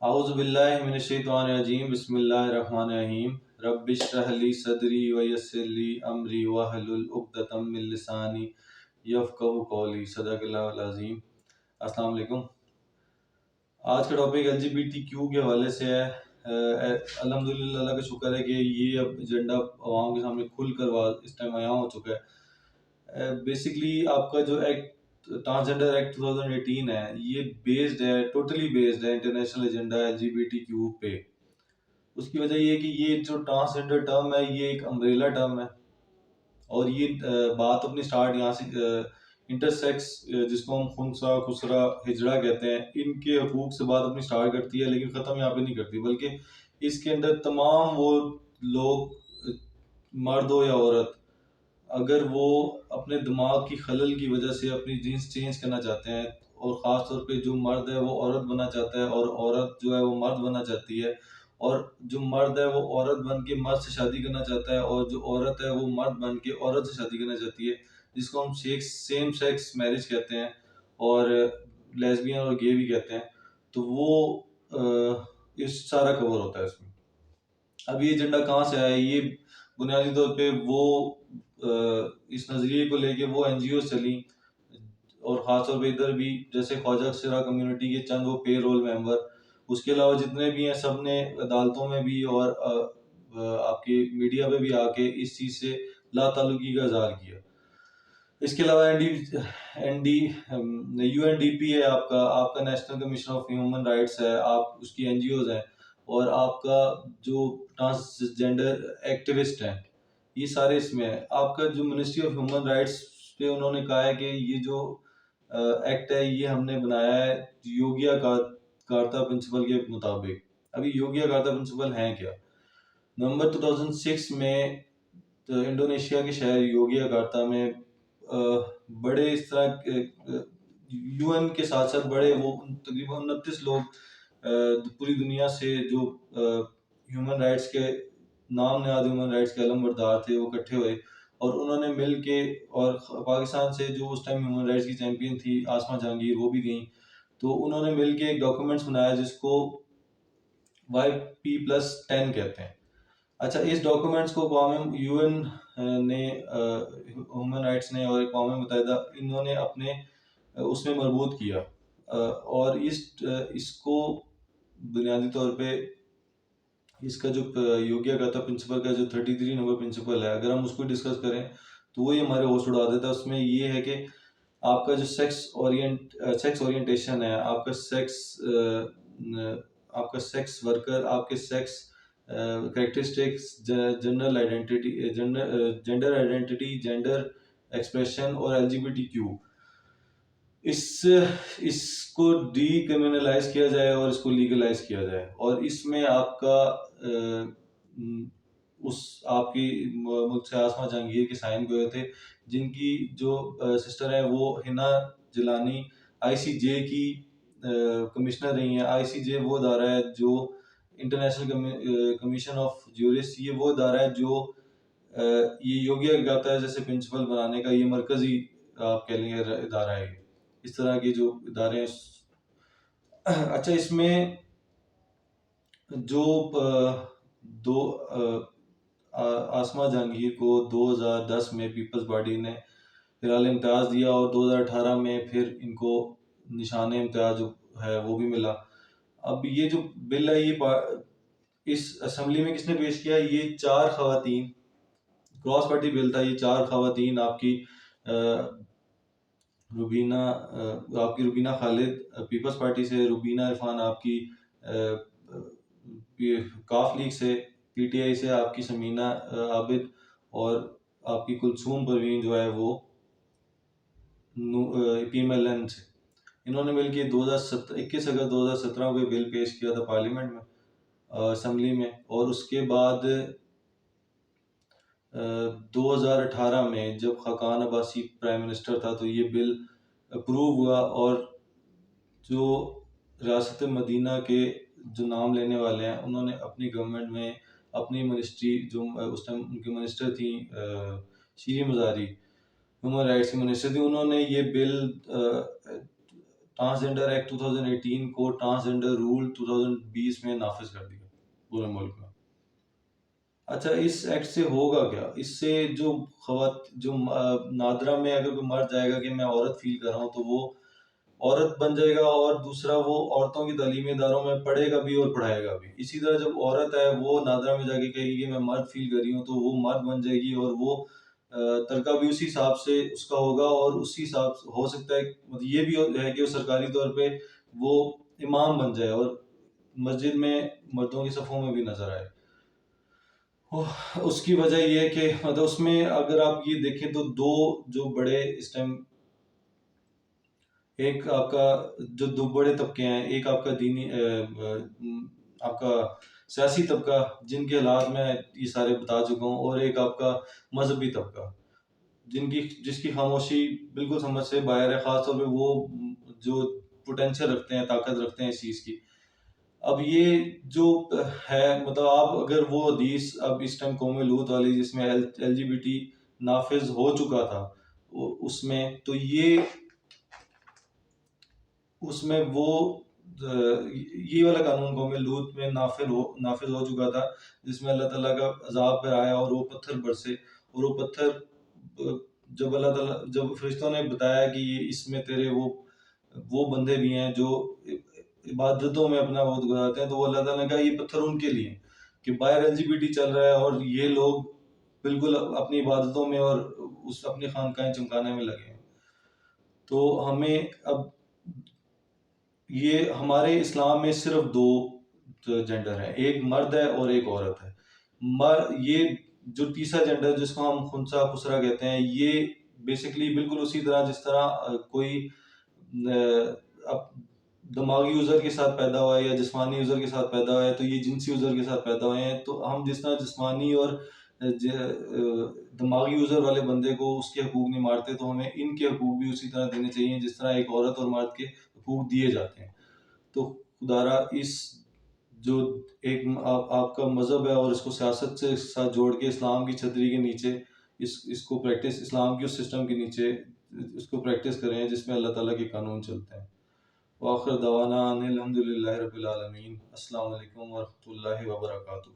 اعوذ باللہ من الشیطان الرجیم بسم اللہ الرحمن الرحیم رب اشرح لی صدری ویسر لی امری واحلل عقدۃ من لسانی یفقہوا قولی صدق اللہ العظیم۔ السلام علیکم۔ آج کا topic L G B T Q کے حوالے سے ہے۔ الحمدللہ اللہ کا شکر ہے کہ یہ اب ایجنڈا عوام کے سامنے کھل کر اس ٹائم عیاں ہو چکا ہے۔ بیسکلی آپ کا جو ایکٹ ٹرانسجنڈر ایکٹ 2018 ہے، یہ بیسڈ ہے، ٹوٹلی بیسڈ ہے international agenda L G B T Q پہ۔ اس کی وجہ یہ ہے کہ یہ جو ٹرانسجنڈر ٹرم ہے یہ ایک امبریلا ٹرم ہے، اور یہ بات اپنی سٹارٹ یہاں سے انٹرسیکس جس کو ہم خنثیٰ خسرہ ہجڑا کہتے ہیں، ان کے حقوق سے بات اپنی سٹارٹ کرتی ہے، لیکن ختم یہاں پہ نہیں کرتی، بلکہ اس کے اندر تمام وہ لوگ، مرد ہو یا عورت، اگر وہ اپنے دماغ کی خلل کی وجہ سے اپنی جنس چینج کرنا چاہتے ہیں، اور خاص طور پہ جو مرد ہے وہ عورت بننا چاہتا ہے اور عورت جو ہے وہ مرد بننا چاہتی ہے، اور جو مرد ہے وہ عورت بن کے مرد سے شادی کرنا چاہتا ہے، اور جو عورت ہے وہ مرد بن کے عورت سے شادی کرنا چاہتی ہے، جس کو ہم سیم سیکس میرج کہتے ہیں اور لیزبین اور گے بھی کہتے ہیں، تو وہ اس سارا کور ہوتا ہے اس میں۔ اب یہ ایجنڈا کہاں سے آیا؟ یہ بنیادی طور پہ وہ اس نظریے کو لے کے وہ این جی اوز چلیں، اور خاص طور پہ ادھر بھی جیسے خواجہ سرا کمیونٹی کے چند وہ پے رول ممبر، اس کے علاوہ جتنے بھی ہیں سب نے عدالتوں میں بھی اور آپ کی میڈیا پہ بھی آ کے اس چیز سے لا تعلقی کا اظہار کیا۔ اس کے علاوہ یو این ڈی پی ہے، آپ کا national commission of human rights ہے، آپ اس کی این جی اوز ہیں، اور آپ کا جو ٹرانسجینڈر ایکٹیوسٹ ہیں، یہ سارے اس میں ہے۔ آپ کا جو منسٹری آف ہیومن رائٹس پہ انہوں نے کہا ہے کہ یہ جو ایکٹ ہے یہ ہم نے بنایا ہے یوگیا کارتا پرنسپل کے مطابق۔ ابھی یوگیا کارتا پرنسپل ہیں کیا؟ نومبر 2006 میں انڈونیشیا کے شہر یوگیا کارتا میں بڑے اس طرح یو این کے ساتھ ساتھ بڑے وہ تقریباً 29 لوگ پوری دنیا سے جو ہیومن رائٹس کے نام نہاد ہیومن رائٹس کے علم بردار تھے، وہ اکٹھے ہوئے، اور انہوں نے مل کے، اور پاکستان سے جو اس ٹائم ہیومن رائٹس کی چیمپئن تھی آسما جہانگیر، وہ بھی گئیں، تو انہوں نے مل کے ایک ڈاکومنٹس بنایا جس کو YP+10 کہتے ہیں۔ اچھا، اس ڈاکومنٹس کو یو این نے، ہیومن رائٹس نے اور اقوام متحدہ، انہوں نے اپنے اس میں مربوط کیا، اور اس کو بنیادی طور پہ اس کا جو یوگیا کارتا پرنسپل کا جو 33 نمبر پرنسپل ہے، اگر ہم اس کو ڈسکس کریں تو وہی ہمارے ہوش اڑا دیتا ہے۔ اس میں یہ ہے کہ آپ کا جو سیکس اورینٹیشن ہے، آپ کا سیکس ورکر، آپ کے sex characteristics, general identity, gender identity, gender expression اور L G B T Q, اس کو ڈی کریمنلائز کیا جائے اور اس کو لیگلائز کیا جائے، اور اس میں آپ کا آپ کی ملک سے آسما جہانگیر کے سائن بھی ہوئے تھے، جن کی جو سسٹر ہے وہ ہنا جلانی آئی سی جے کی کمشنر رہی ہیں۔ آئی سی جے وہ ادارہ ہے جو انٹرنیشنل کمیشن آف جورسٹ، یہ وہ ادارہ ہے جو یہ یوگیا کہتا ہے جیسے پرنسپل بنانے کا، یہ مرکزی آپ کہہ لیں گے ادارہ ہے، اس طرح کے جو ادارے ہیں۔ اچھا، اس میں جو دو آسما جہانگیر کو 2010 میں پیپلز باڈی نے ہلال امتیاز دیا، اور 2018 میں پھر ان کو نشان امتیاز جو ہے وہ بھی ملا۔ اب یہ جو بل ہے، یہ اس اسمبلی میں کس نے پیش کیا؟ یہ 4 خواتین، کراس پارٹی بل تھا، یہ 4 خواتین، آپ کی روبینہ خالد پیپلز پارٹی سے، روبینہ عرفان آپ کی کاف لیگ سے، پی ٹی آئی سے آپ کی سمینہ عابد، اور آپ کی کلثوم پروین جو ہے وہ پی ایم ایل این سے، انہوں نے مل کے 21 اگست 2017 کو بل پیش کیا تھا پارلیمنٹ میں، اسمبلی میں، اور اس کے بعد 2018 میں جب خاقان عباسی پرائم منسٹر تھا تو یہ بل اپروو ہوا، اور جو ریاست مدینہ کے جو نام لینے والے ہیں انہوں نے اپنی گورنمنٹ میں اپنی منسٹری، جو اس ٹائم ان کی منسٹر تھیں شیریں مزاری، ہیومن رائٹس کی منسٹر تھی، انہوں نے یہ بل ٹرانسجنڈر ایکٹ 2018 کو ٹرانسجنڈر رول 2020 میں نافذ کر دیا پورے ملک میں۔ اچھا اس ایکٹ سے ہوگا کیا؟ اس سے جو نادرہ میں اگر کوئی مرد جائے گا کہ میں عورت فیل کر رہا ہوں تو وہ عورت بن جائے گا، اور دوسرا وہ عورتوں کی تعلیمی اداروں میں پڑھے گا بھی اور پڑھائے گا بھی۔ اسی طرح جب عورت ہے وہ نادرہ میں جا کے کہے گی کہ میں مرد فیل کر رہی ہوں تو وہ مرد بن جائے گی، اور وہ ترکہ بھی اسی حساب سے اس کا ہوگا، اور اسی حساب سے ہو سکتا ہے یہ بھی ہے کہ وہ سرکاری طور پہ وہ امام بن جائے اور مسجد میں مردوں کی صفوں میں بھی نظر آئے۔ اس کی وجہ یہ ہے کہ مطلب اس میں اگر آپ یہ دیکھیں تو دو جو بڑے اس ٹائم، ایک آپ کا جو دو بڑے طبقے ہیں، ایک آپ کا دینی آپ کا سیاسی طبقہ جن کے حالات میں یہ سارے بتا چکا ہوں، اور ایک آپ کا مذہبی طبقہ جس کی خاموشی بالکل سمجھ سے باہر ہے، خاص طور پہ وہ جو پوٹینشیل رکھتے ہیں، طاقت رکھتے ہیں اس چیز کی۔ اب یہ جو ہے مطلب آپ اگر وہ حدیث اب اس ٹائم قوم لوط والی جس میں ایل جی بی ٹی نافذ ہو چکا تھا اس میں، تو اس میں وہ یہ والا قانون قوم لوط میں نافذ ہو چکا تھا، جس میں اللہ تعالیٰ کا عذاب پر آیا اور وہ پتھر برسے، اور وہ پتھر جب اللہ تعالیٰ جب فرشتوں نے بتایا کہ یہ اس میں تیرے وہ بندے بھی ہیں جو عبادتوں میں اپنا وقت گزارتے ہیں، تو وہ اللہ تعالیٰ نے کہا یہ پتھر ان کے لیے کہ باہر ایل جی بی ٹی چل رہا ہے اور یہ لوگ بالکل اپنی عبادتوں میں اور اس اپنی خانقاہیں چمکانے میں لگے ہیں۔ تو ہمیں اب یہ ہمارے اسلام میں صرف دو جینڈر ہیں، ایک مرد ہے اور ایک عورت ہے۔ یہ جو تیسرا جینڈر جس کو ہم خنثی خسرا کہتے ہیں، یہ بیسیکلی بالکل اسی طرح جس طرح کوئی دماغی عذر کے ساتھ پیدا ہوا ہے یا جسمانی عذر کے ساتھ پیدا ہوا ہے، تو یہ جنسی عذر کے ساتھ پیدا ہوئے ہیں۔ تو ہم جس طرح جسمانی اور دماغی عذر والے بندے کو اس کے حقوق نہیں مارتے، تو ہمیں ان کے حقوق بھی اسی طرح دینے چاہیے جس طرح ایک عورت اور مرد کے حقوق دیے جاتے ہیں۔ تو خدا را اس جو ایک آپ کا مذہب ہے اور اس کو سیاست سے ساتھ جوڑ کے اسلام کی چھتری کے نیچے اس کو پریکٹس، اسلام کے اس سسٹم کے نیچے اس کو پریکٹس کریں جس میں اللہ تعالیٰ کے قانون چلتے ہیں۔ وآخر دعوانا ان الحمد للہ رب العالمین۔ السلام علیکم ورحمۃ اللہ وبرکاتہ۔